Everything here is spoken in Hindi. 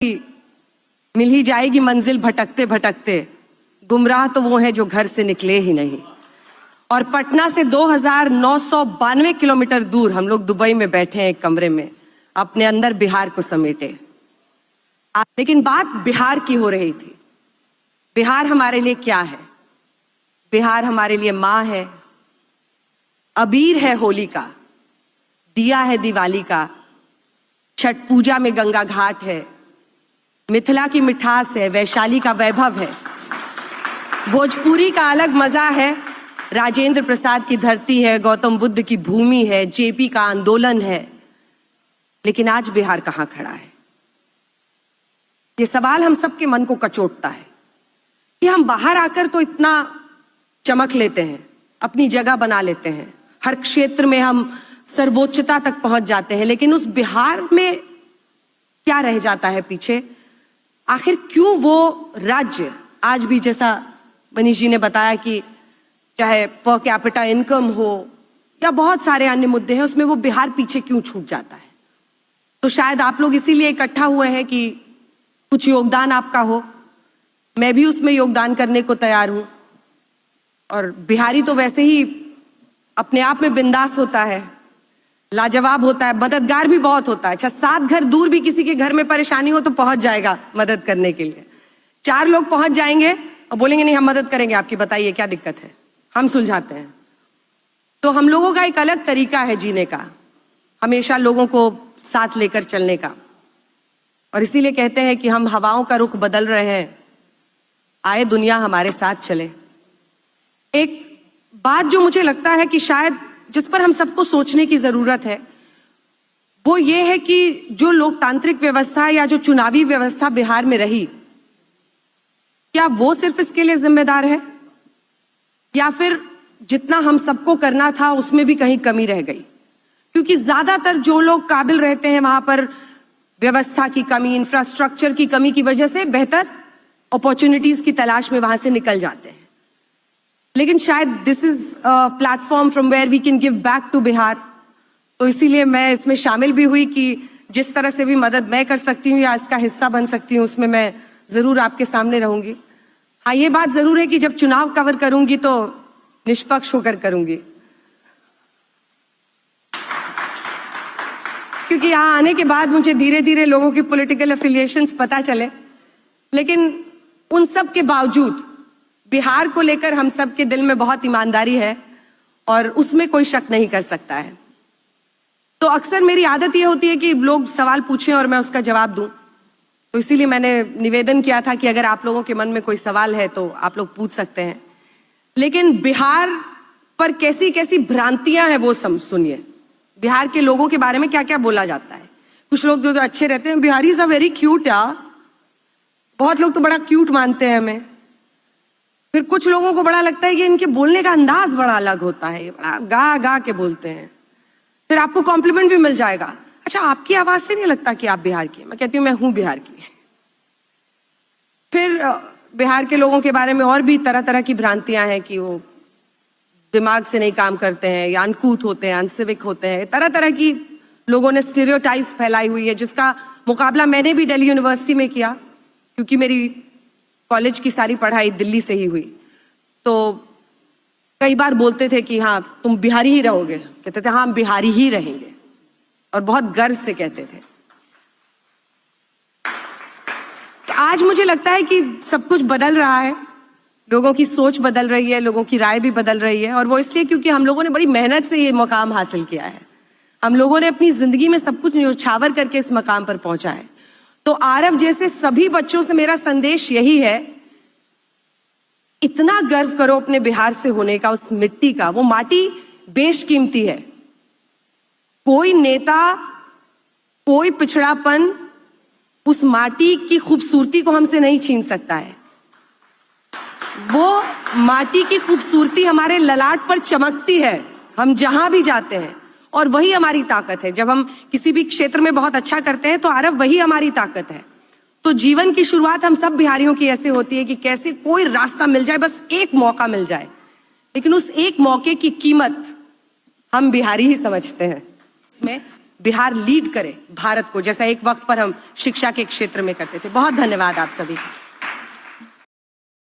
मिल ही जाएगी मंजिल भटकते भटकते, गुमराह तो वो है जो घर से निकले ही नहीं। और पटना से 2992 किलोमीटर दूर हम लोग दुबई में बैठे हैं एक कमरे में, अपने अंदर बिहार को समेटे। लेकिन बात बिहार की हो रही थी। बिहार हमारे लिए क्या है? बिहार हमारे लिए माँ है, अबीर है होली का, दिया है दिवाली का, छठ पूजा में गंगा घाट है, मिथिला की मिठास है, वैशाली का वैभव है, भोजपुरी का अलग मजा है, राजेंद्र प्रसाद की धरती है, गौतम बुद्ध की भूमि है, जेपी का आंदोलन है। लेकिन आज बिहार कहाँ खड़ा है? ये सवाल हम सबके मन को कचोटता है कि हम बाहर आकर तो इतना चमक लेते हैं, अपनी जगह बना लेते हैं, हर क्षेत्र में हम सर्वोच्चता तक पहुंच जाते हैं, लेकिन उस बिहार में क्या रह जाता है पीछे? आखिर क्यों वो राज्य आज भी, जैसा मनीष जी ने बताया कि चाहे पर कैपिटा इनकम हो या बहुत सारे अन्य मुद्दे हैं, उसमें वो बिहार पीछे क्यों छूट जाता है? तो शायद आप लोग इसीलिए इकट्ठा हुए हैं कि कुछ योगदान आपका हो। मैं भी उसमें योगदान करने को तैयार हूं। और बिहारी तो वैसे ही अपने आप में बिंदास होता है, लाजवाब होता है, मददगार भी बहुत होता है। अच्छा, 7 घर दूर भी किसी के घर में परेशानी हो तो पहुंच जाएगा मदद करने के लिए। 4 लोग पहुंच जाएंगे और बोलेंगे नहीं हम मदद करेंगे आपकी, बताइए क्या दिक्कत है, हम सुलझाते हैं। तो हम लोगों का एक अलग तरीका है जीने का, हमेशा लोगों को साथ लेकर चलने का। और इसीलिए कहते हैं कि हम हवाओं का रुख बदल रहे हैं, आए दुनिया हमारे साथ चले। एक बात जो मुझे लगता है कि शायद जिस पर हम सबको सोचने की जरूरत है, वो ये है कि जो लोकतांत्रिक व्यवस्था या जो चुनावी व्यवस्था बिहार में रही, क्या वो सिर्फ इसके लिए जिम्मेदार है, या फिर जितना हम सबको करना था उसमें भी कहीं कमी रह गई? क्योंकि ज्यादातर जो लोग काबिल रहते हैं वहां पर व्यवस्था की कमी, इंफ्रास्ट्रक्चर की कमी की वजह से बेहतर अपॉर्चुनिटीज की तलाश में वहां से निकल जाते हैं। लेकिन शायद this is a platform from where we can give back to Bihar. तो इसीलिए मैं इसमें शामिल भी हुई कि जिस तरह से भी मदद मैं कर सकती हूँ या इसका हिस्सा बन सकती हूँ, उसमें मैं जरूर आपके सामने रहूंगी। हाँ, ये बात जरूर है कि जब चुनाव कवर करूंगी तो निष्पक्ष होकर करूंगी, क्योंकि यहाँ आने के बाद मुझे धीरे धीरे लोगों की पॉलिटिकल एफिलिएशंस पता चले। लेकिन उन सब के बावजूद बिहार को लेकर हम सब के दिल में बहुत ईमानदारी है और उसमें कोई शक नहीं कर सकता है। तो अक्सर मेरी आदत ये होती है कि लोग सवाल पूछें और मैं उसका जवाब दूं। तो इसीलिए मैंने निवेदन किया था कि अगर आप लोगों के मन में कोई सवाल है तो आप लोग पूछ सकते हैं। लेकिन बिहार पर कैसी कैसी भ्रांतियां हैं वो सुनिए। बिहार के लोगों के बारे में क्या क्या बोला जाता है। कुछ लोग जो अच्छे रहते हैं, Bihari is a very cute यार, बहुत लोग तो बड़ा क्यूट मानते हैं हमें। फिर कुछ लोगों को बड़ा लगता है कि इनके बोलने का अंदाज बड़ा अलग होता है, बड़ा गा गा के बोलते हैं। फिर आपको कॉम्प्लीमेंट भी मिल जाएगा, अच्छा आपकी आवाज से नहीं लगता कि आप बिहार की। मैं कहती हूँ मैं हूं बिहार की। फिर बिहार के लोगों के बारे में और भी तरह तरह की भ्रांतियां हैं कि वो दिमाग से नहीं काम करते हैं, या अनकूथ होते हैं, अनसिविक होते हैं। तरह तरह की लोगों ने स्टीरियोटाइप्स फैलाई हुई है, जिसका मुकाबला मैंने भी दिल्ली यूनिवर्सिटी में किया, क्योंकि मेरी कॉलेज की सारी पढ़ाई दिल्ली से ही हुई। तो कई बार बोलते थे कि हाँ तुम बिहारी ही रहोगे, कहते थे हाँ हम बिहारी ही रहेंगे, और बहुत गर्व से कहते थे। तो आज मुझे लगता है कि सब कुछ बदल रहा है, लोगों की सोच बदल रही है, लोगों की राय भी बदल रही है। और वो इसलिए क्योंकि हम लोगों ने बड़ी मेहनत से ये मकाम हासिल किया है। हम लोगों ने अपनी जिंदगी में सब कुछ न्योछावर करके इस मकाम पर पहुंचा है। तो आरव जैसे सभी बच्चों से मेरा संदेश यही है, इतना गर्व करो अपने बिहार से होने का, उस मिट्टी का। वो माटी बेशकीमती है। कोई नेता, कोई पिछड़ापन उस माटी की खूबसूरती को हमसे नहीं छीन सकता है। वो माटी की खूबसूरती हमारे ललाट पर चमकती है हम जहां भी जाते हैं, और वही हमारी ताकत है। जब हम किसी भी क्षेत्र में बहुत अच्छा करते हैं तो आरव वही हमारी ताकत है। तो जीवन की शुरुआत हम सब बिहारियों की ऐसे होती है कि कैसे कोई रास्ता मिल जाए, बस एक मौका मिल जाए। लेकिन उस एक मौके की कीमत हम बिहारी ही समझते हैं। इसमें बिहार लीड करे भारत को, जैसा एक वक्त पर हम शिक्षा के क्षेत्र में करते थे। बहुत धन्यवाद आप सभी का।